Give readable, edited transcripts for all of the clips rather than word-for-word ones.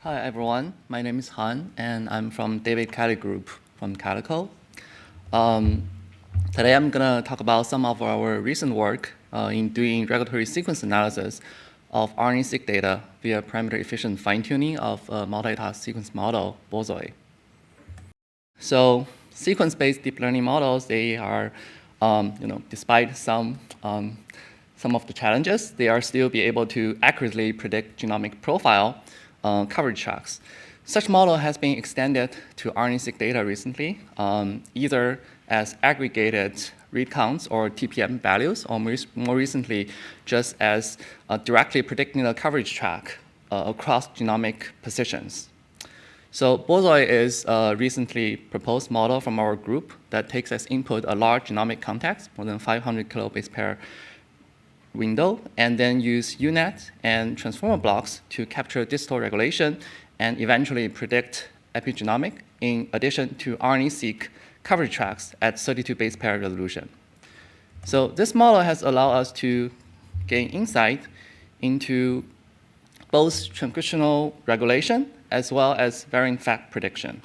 Hi everyone, my name is Han, and I'm from David Kelly Group from Calico. Today I'm going to talk about some of our recent work in doing regulatory sequence analysis of RNA-seq data via parameter-efficient fine-tuning of a multitask sequence model, Bozoi. So sequence-based deep learning models, they are, despite some of the challenges, they are still be able to accurately predict genomic profile coverage tracks. Such model has been extended to RNA-seq data recently, either as aggregated read counts or TPM values, or more recently, just as directly predicting the coverage track across genomic positions. So Bozoi is a recently proposed model from our group that takes as input a large genomic context, more than 500 kilobase pair window, and then use UNet and transformer blocks to capture distal regulation and eventually predict epigenomic in addition to RNA-seq coverage tracks at 32 base pair resolution. So this model has allowed us to gain insight into both transcriptional regulation as well as variant fact prediction.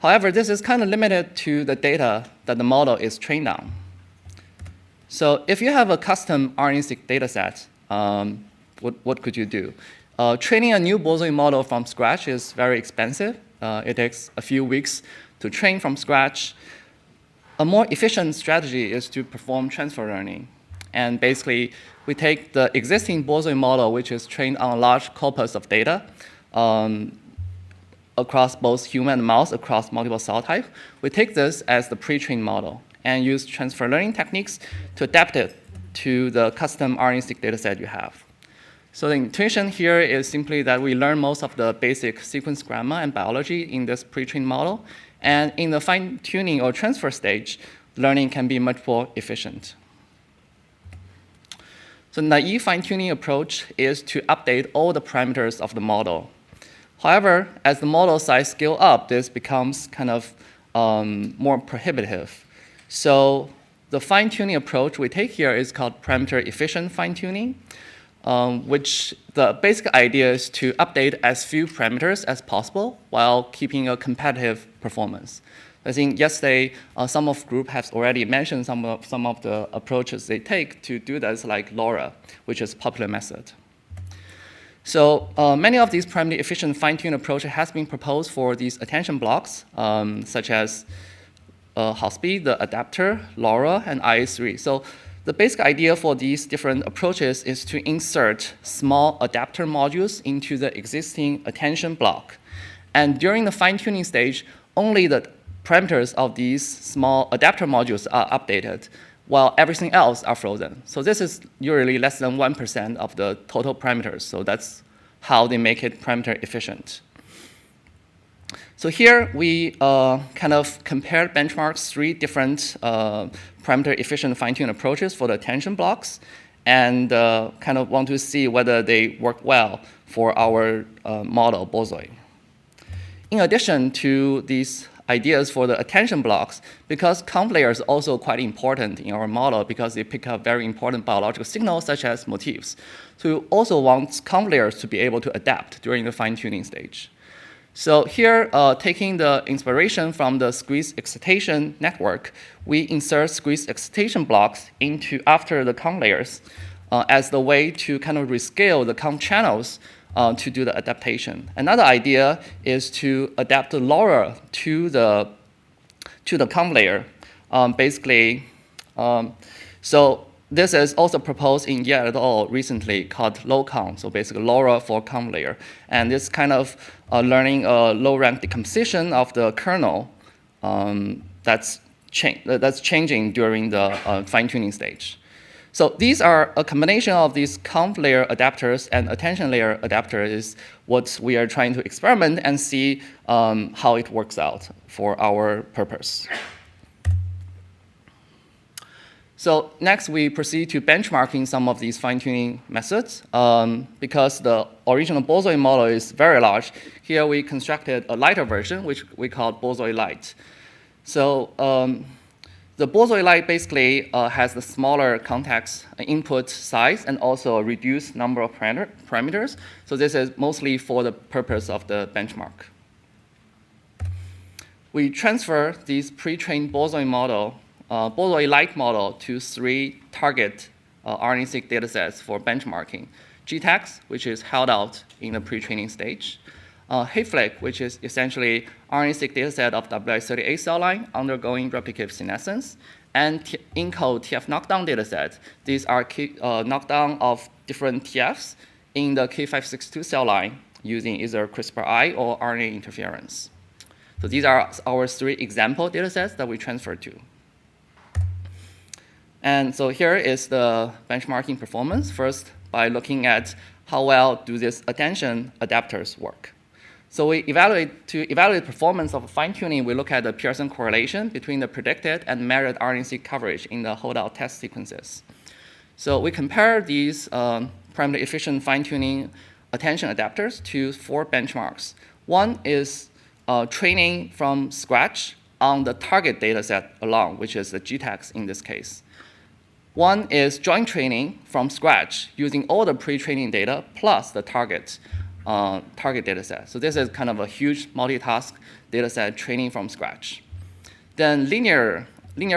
However, this is kind of limited to the data that the model is trained on. So if you have a custom RNA-seq data set, what could you do? Training a new Bozoi model from scratch is very expensive. It takes a few weeks to train from scratch. A more efficient strategy is to perform transfer learning. And basically, we take the existing Bozoi model, which is trained on a large corpus of data across both human and mouse, across multiple cell types. We take this as the pre-trained model and use transfer learning techniques to adapt it to the custom RNA-seq dataset you have. So the intuition here is simply that we learn most of the basic sequence grammar and biology in this pre-trained model, and in the fine-tuning or transfer stage, learning can be much more efficient. So naive fine-tuning approach is to update all the parameters of the model. However, as the model size scale up, this becomes kind of more prohibitive. So the fine-tuning approach we take here is called parameter-efficient fine-tuning, which the basic idea is to update as few parameters as possible while keeping a competitive performance. I think yesterday, some of the group has already mentioned some of the approaches they take to do this, like LoRa, which is a popular method. So many of these parameter-efficient fine-tuning approaches has been proposed for these attention blocks, such as Hospi, the adapter, LoRa, and IA3. So the basic idea for these different approaches is to insert small adapter modules into the existing attention block. And during the fine-tuning stage, only the parameters of these small adapter modules are updated, while everything else are frozen. So this is usually less than 1% of the total parameters. So that's how they make it parameter efficient. So here we kind of compared benchmarks 3 different parameter-efficient fine-tune approaches for the attention blocks, and kind of want to see whether they work well for our model, Bozoi. In addition to these ideas for the attention blocks, because conv layer is also quite important in our model because they pick up very important biological signals such as motifs. So we also want conv layers to be able to adapt during the fine-tuning stage. So here, taking the inspiration from the squeeze excitation network, we insert squeeze excitation blocks after the conv layers as the way to kind of rescale the conv channels to do the adaptation. Another idea is to adapt the LoRa to the conv layer. So this is also proposed in Ye et al. Recently called low-conv, so basically LoRa for conv layer. And this kind of learning a low-rank decomposition of the kernel that's changing during the fine-tuning stage. So these are a combination of these conv layer adapters and attention layer adapters is what we are trying to experiment and see how it works out for our purpose. So next, we proceed to benchmarking some of these fine-tuning methods. Because the original Bozoi model is very large, here we constructed a lighter version, which we call Bozoi Lite. So the borzoi-like basically has the smaller context input size and also a reduced number of parameters. So this is mostly for the purpose of the benchmark. We transfer this pre-trained borzoi-like model to 3 target RNA-seq datasets for benchmarking. GTAX, which is held out in the pre-training stage. HIFLIC, which is essentially RNA-seq dataset of WI38 cell line undergoing replicative senescence, and ENCODE TF knockdown dataset. These are knockdown of different TFs in the K562 cell line using either CRISPR-I or RNA interference. So these are our 3 example datasets that we transferred to. And so here is the benchmarking performance. First, by looking at how well do these attention adapters work. So to evaluate performance of fine-tuning, we look at the Pearson correlation between the predicted and measured RNA-seq coverage in the holdout test sequences. So we compare these parameter efficient fine-tuning attention adapters to 4 benchmarks. One is training from scratch on the target dataset alone, which is the GTAX in this case. One is joint training from scratch using all the pre-training data plus the target dataset. So this is kind of a huge multitask dataset training from scratch. Then linear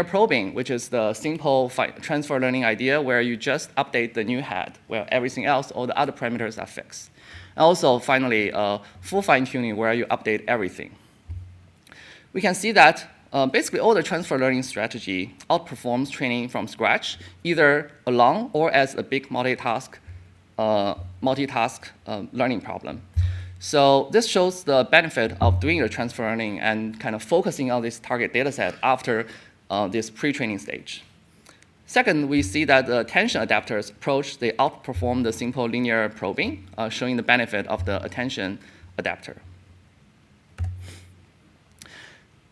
probing, which is the simple transfer learning idea where you just update the new head, where everything else, all the other parameters are fixed. And also, finally, full fine-tuning where you update everything. We can see that basically all the transfer learning strategy outperforms training from scratch, either alone or as a big multitask learning problem. So this shows the benefit of doing the transfer learning and kind of focusing on this target dataset after this pre-training stage. Second, we see that the attention adapters approach, they outperform the simple linear probing, showing the benefit of the attention adapter.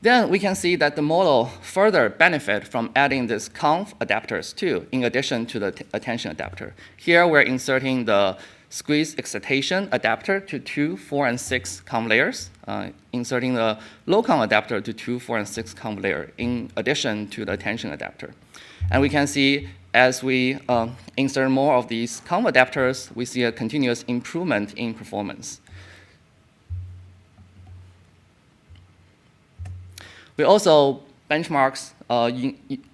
Then we can see that the model further benefit from adding these conv adapters too, in addition to the attention adapter. Here we're inserting the squeeze excitation adapter to 2, 4, and 6 conv layers, inserting the low conv adapter to 2, 4, and 6 conv layer in addition to the attention adapter. And we can see as we insert more of these conv adapters, we see a continuous improvement in performance. We also benchmarks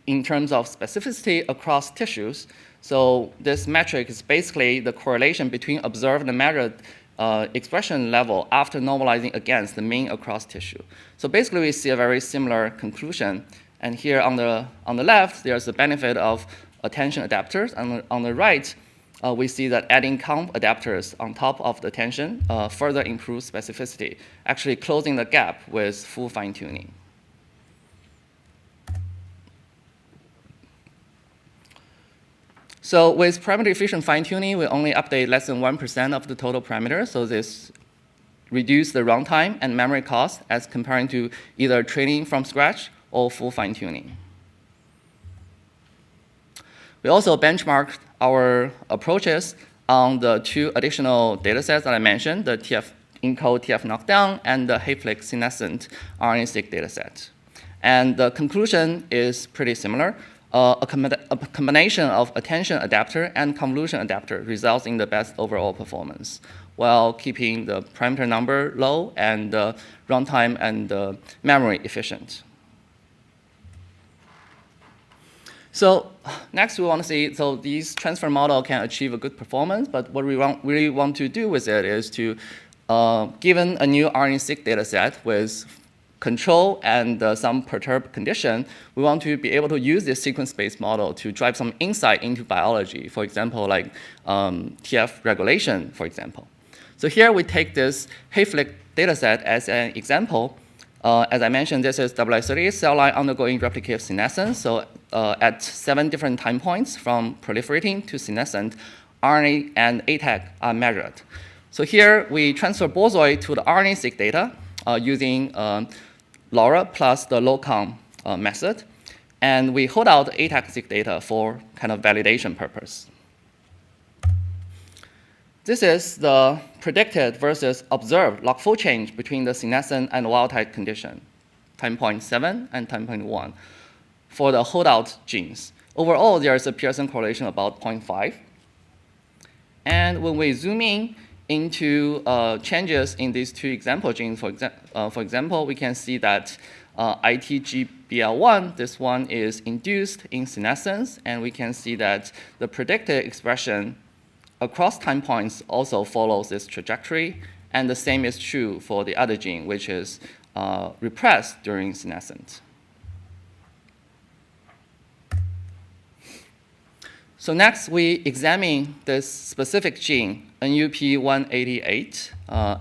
in terms of specificity across tissues. So this metric is basically the correlation between observed and measured expression level after normalizing against the mean across tissue. So basically, we see a very similar conclusion. And here on the left, there's the benefit of attention adapters. And on the right, we see that adding conv adapters on top of the attention further improves specificity, actually closing the gap with full fine-tuning. So with parameter efficient fine-tuning, we only update less than 1% of the total parameters. So this reduces the runtime and memory cost as comparing to either training from scratch or full fine-tuning. We also benchmarked our approaches on the 2 additional datasets that I mentioned, the ENCODE TF knockdown and the HIFLIC senescent RNA-seq dataset. And the conclusion is pretty similar. A combination of attention adapter and convolution adapter results in the best overall performance, while keeping the parameter number low and the runtime and the memory efficient. So next we want to see, so these transfer model can achieve a good performance, but what we really want to do with it is to, given a new RNA-seq data set with control and some perturbed condition, we want to be able to use this sequence-based model to drive some insight into biology, for example, like TF regulation, for example. So here we take this HIFLIC dataset as an example. As I mentioned, this is WI38 cell line undergoing replicative senescence. So at 7 different time points from proliferating to senescent, RNA and ATAC are measured. So here we transfer borzoi to the RNA-seq data using LoRa plus the low-conv method. And we hold out ATAC-seq data for kind of validation purpose. This is the predicted versus observed log4 change between the senescent and wild-type condition, time point 7 and time point 1. for the holdout genes. Overall, there is a Pearson correlation about 0.5. And when we zoom in into changes in these two example genes, for example, we can see that ITGBL1, this one is induced in senescence, and we can see that the predicted expression across time points also follows this trajectory, and the same is true for the other gene, which is repressed during senescence. So next, we examine this specific gene, NUP188,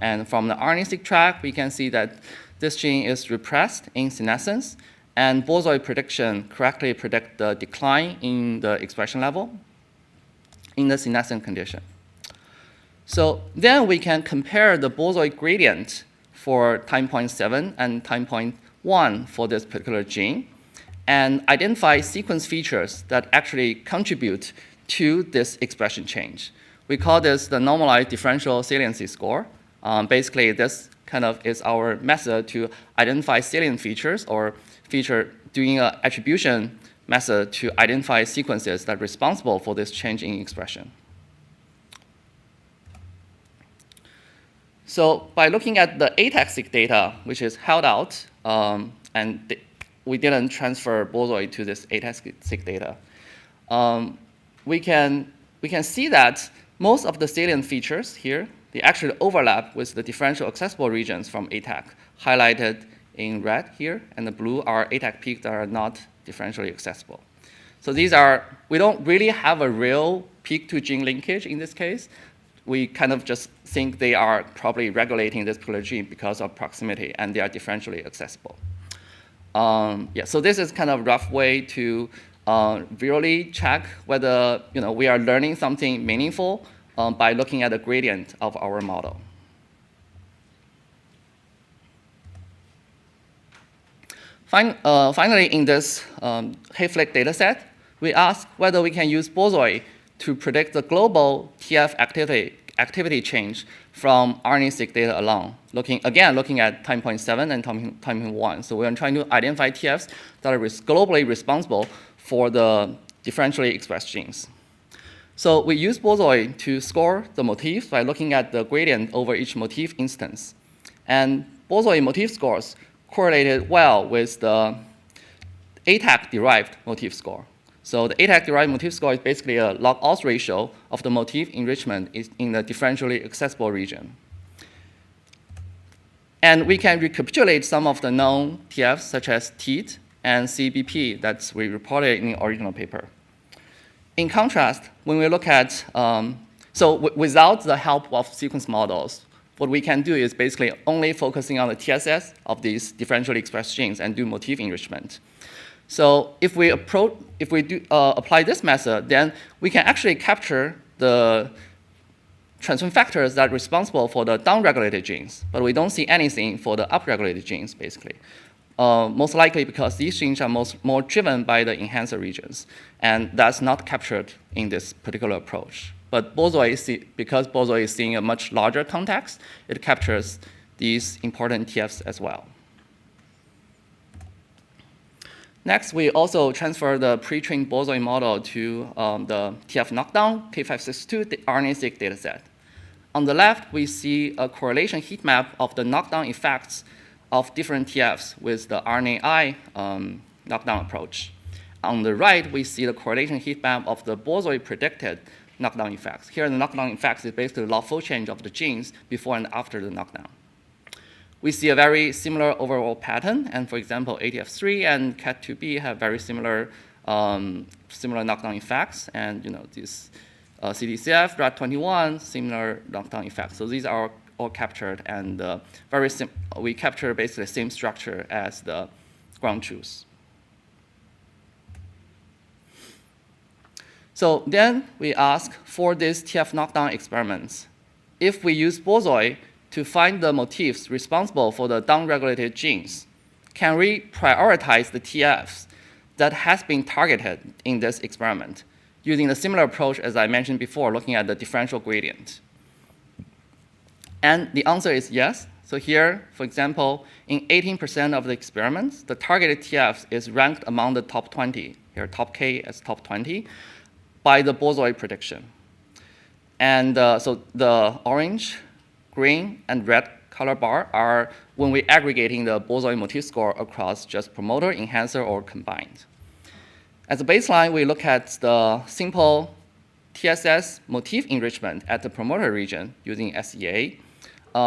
and from the RNA-seq track, we can see that this gene is repressed in senescence, and bosoid prediction correctly predict the decline in the expression level in the senescent condition. So then we can compare the bosoid gradient for time point 7 and time point 1 for this particular gene, and identify sequence features that actually contribute to this expression change. We call this the normalized differential saliency score. Basically, this kind of is our method to identify salient features or doing an attribution method to identify sequences that are responsible for this change in expression. So by looking at the ATAC-seq data, which is held out, and we didn't transfer bosoid to this ATAC-seq data, we can see that most of the salient features here, they actually overlap with the differential accessible regions from ATAC, highlighted in red here, and the blue are ATAC peaks that are not differentially accessible. So these are, we don't really have a real peak to gene linkage in this case. We kind of just think they are probably regulating this particular gene because of proximity, and they are differentially accessible. Yeah, so this is kind of a rough way to really check whether we are learning something meaningful by looking at the gradient of our model. Finally, in this Hayflick data set, we ask whether we can use bosoid to predict the global TF activity change from RNA-seq data alone. Looking at time point 7 and time point 1. So we're trying to identify TFs that are globally responsible for the differentially expressed genes. So we use bosoid to score the motifs by looking at the gradient over each motif instance. And bosoid motif scores correlated well with the ATAC-derived motif score. So the ATAC-derived motif score is basically a log-odds ratio of the motif enrichment in the differentially accessible region. And we can recapitulate some of the known TFs, such as TEAT and CBP that we reported in the original paper. In contrast, when we look at, without the help of sequence models, what we can do is basically only focusing on the TSS of these differentially expressed genes and do motif enrichment. So if we apply this method, then we can actually capture the transcription factors that are responsible for the downregulated genes, but we don't see anything for the upregulated genes, basically. Most likely because these genes are more driven by the enhancer regions, and that's not captured in this particular approach. But because bosoid is seeing a much larger context, it captures these important TFs as well. Next, we also transfer the pre-trained bosoid model to the TF knockdown K562 RNA-seq dataset. On the left, we see a correlation heat map of the knockdown effects of different TFs with the RNAi knockdown approach. On the right, we see the correlation heat map of the bosoid predicted knockdown effects. Here, the knockdown effects is basically the log-fold change of the genes before and after the knockdown. We see a very similar overall pattern, and for example, ATF3 and CAT2B have very similar knockdown effects, and these CDCF, RAD21, similar knockdown effects. So these are all captured, and we capture basically the same structure as the ground truth. So then we ask for these TF knockdown experiments, if we use bosoid to find the motifs responsible for the downregulated genes, can we prioritize the TFs that has been targeted in this experiment using a similar approach as I mentioned before, looking at the differential gradient? And the answer is yes. So here, for example, in 18% of the experiments, the targeted TF is ranked among the top 20, here top K as top 20, by the boson prediction. And so the orange, green, and red color bar are when we're aggregating the boson motif score across just promoter, enhancer, or combined. As a baseline, we look at the simple TSS motif enrichment at the promoter region using SEA.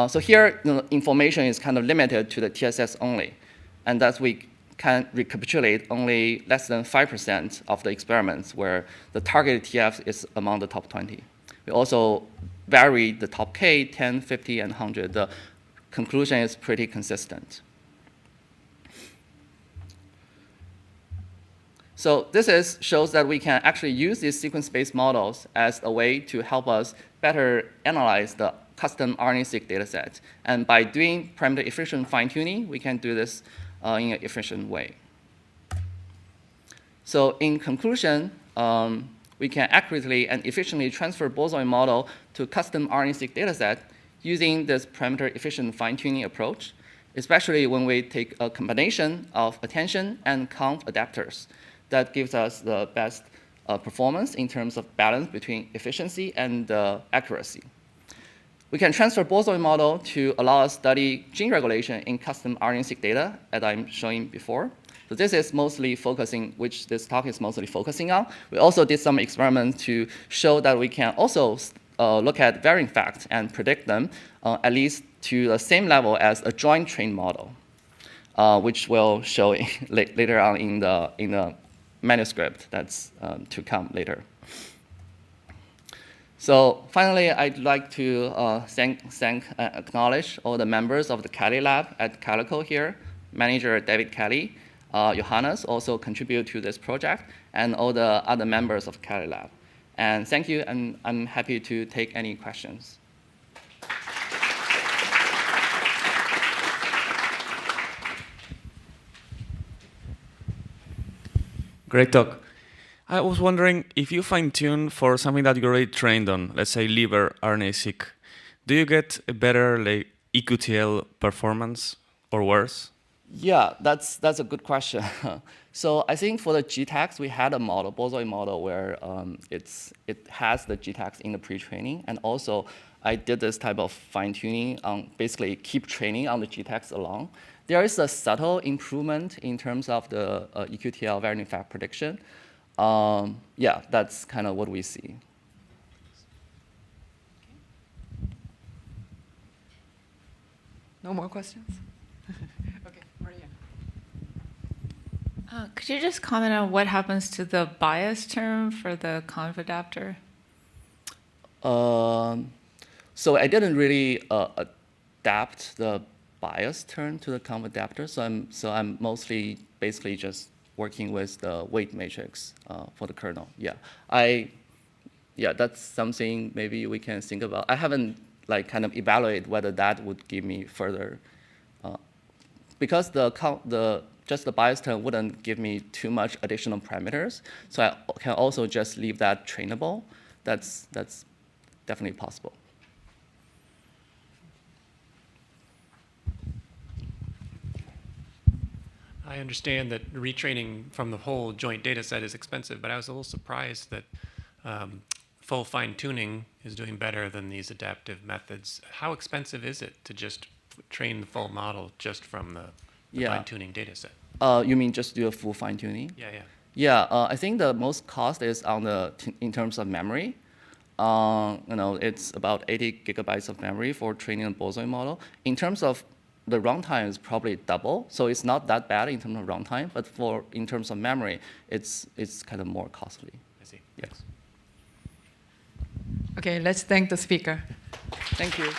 So here, information is kind of limited to the TSS only, and thus we can recapitulate only less than 5% of the experiments where the targeted TF is among the top 20. We also vary the top K, 10, 50, and 100. The conclusion is pretty consistent. So this shows that we can actually use these sequence-based models as a way to help us better analyze the custom RNA-seq dataset. And by doing parameter efficient fine-tuning, we can do this in an efficient way. So in conclusion, we can accurately and efficiently transfer boson model to custom RNA-seq dataset using this parameter efficient fine-tuning approach, especially when we take a combination of attention and conv adapters. That gives us the best performance in terms of balance between efficiency and accuracy. We can transfer boson model to allow us to study gene regulation in custom RNA-seq data, as I'm showing before. So this is mostly focusing, which this talk is mostly focusing on. We also did some experiments to show that we can also look at varying facts and predict them at least to the same level as a joint trained model, which we'll show later on in the manuscript that's to come later. So finally, I'd like to acknowledge all the members of the Cali lab at Calico here, manager David Kelly, Johannes also contribute to this project, and all the other members of Cali lab. And thank you, and I'm happy to take any questions. Great talk. I was wondering if you fine-tune for something that you already trained on, let's say liver RNA-seq, do you get a better EQTL performance or worse? Yeah, that's a good question. So I think for the GTAX, we had a model, boson model, where it has the GTAX in the pre-training, and also I did this type of fine-tuning on basically keep training on the GTAX alone. There is a subtle improvement in terms of the EQTL varying fact prediction. Yeah, that's kind of what we see. No more questions? Okay, Maria. Could you just comment on what happens to the bias term for the conv adapter? So I didn't really adapt the bias term to the conv adapter, so I'm mostly basically just working with the weight matrix for the kernel. Yeah, that's something maybe we can think about. I haven't kind of evaluated whether that would give me further, because just the bias term wouldn't give me too much additional parameters. So I can also just leave that trainable. That's definitely possible. I understand that retraining from the whole joint data set is expensive, but I was a little surprised that full fine-tuning is doing better than these adaptive methods. How expensive is it to just train the full model just from the fine-tuning data set? You mean just do a full fine-tuning? Yeah. Yeah, I think the most cost is in terms of memory. It's about 80 gigabytes of memory for training a boson model. In terms of the runtime is probably double, so it's not that bad in terms of runtime, but in terms of memory, it's kind of more costly. I see. Yes. Okay, let's thank the speaker. Thank you.